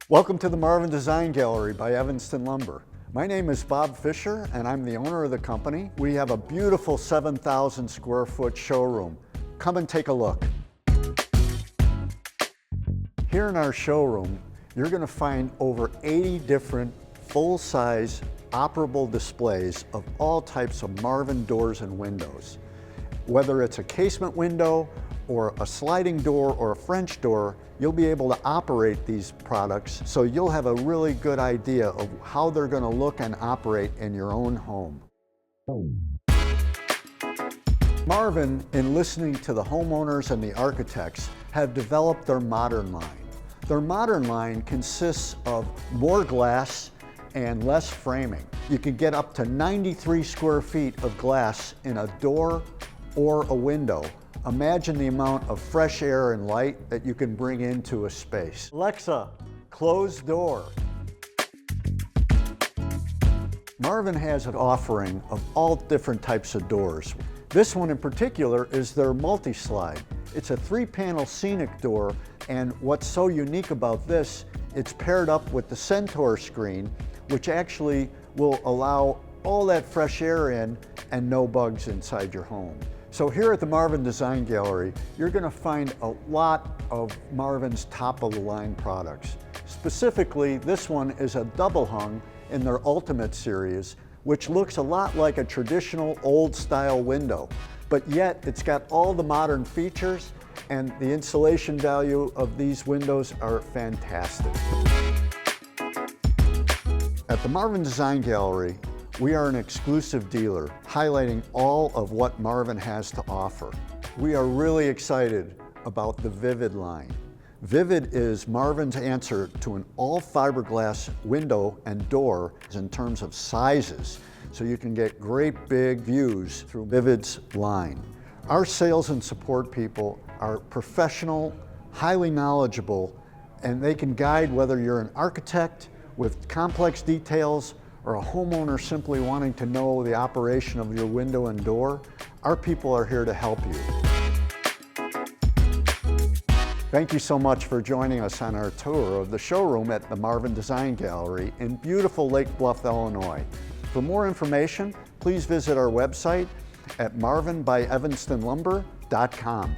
Welcome to the Marvin Design Gallery by Evanston Lumber. My name is Bob Fisher and I'm the owner of the company. We have a beautiful 7,000 square foot showroom. Come and take a look. Here in our showroom, you're going to find over 80 different full-size operable displays of all types of Marvin doors and windows. Whether it's a casement window or a sliding door or a French door, you'll be able to operate these products so you'll have a really good idea of how they're going to look and operate in your own home. Marvin, in listening to the homeowners and the architects, have developed their modern line. Their modern line consists of more glass and less framing. You can get up to 93 square feet of glass in a door or a window. Imagine the amount of fresh air and light that you can bring into a space. Alexa, close door. Marvin has an offering of all different types of doors. This one in particular is their multi-slide. It's a 3-panel scenic door, and what's so unique about this, it's paired up with the Centaur screen, which actually will allow all that fresh air in and no bugs inside your home. So here at the Marvin Design Gallery, you're going to find a lot of Marvin's top-of-the-line products. Specifically, this one is a double hung in their Ultimate series, which looks a lot like a traditional old-style window, but yet it's got all the modern features, and the insulation value of these windows are fantastic. At the Marvin Design Gallery, we are an exclusive dealer, highlighting all of what Marvin has to offer. We are really excited about the Vivid line. Vivid is Marvin's answer to an all fiberglass window and door in terms of sizes, so you can get great big views through Vivid's line. Our sales and support people are professional, highly knowledgeable, and they can guide whether you're an architect with complex details or a homeowner simply wanting to know the operation of your window and door. Our people are here to help you. Thank you so much for joining us on our tour of the showroom at the Marvin Design Gallery in beautiful Lake Bluff, Illinois. For more information, please visit our website at marvinbyevanstonlumber.com.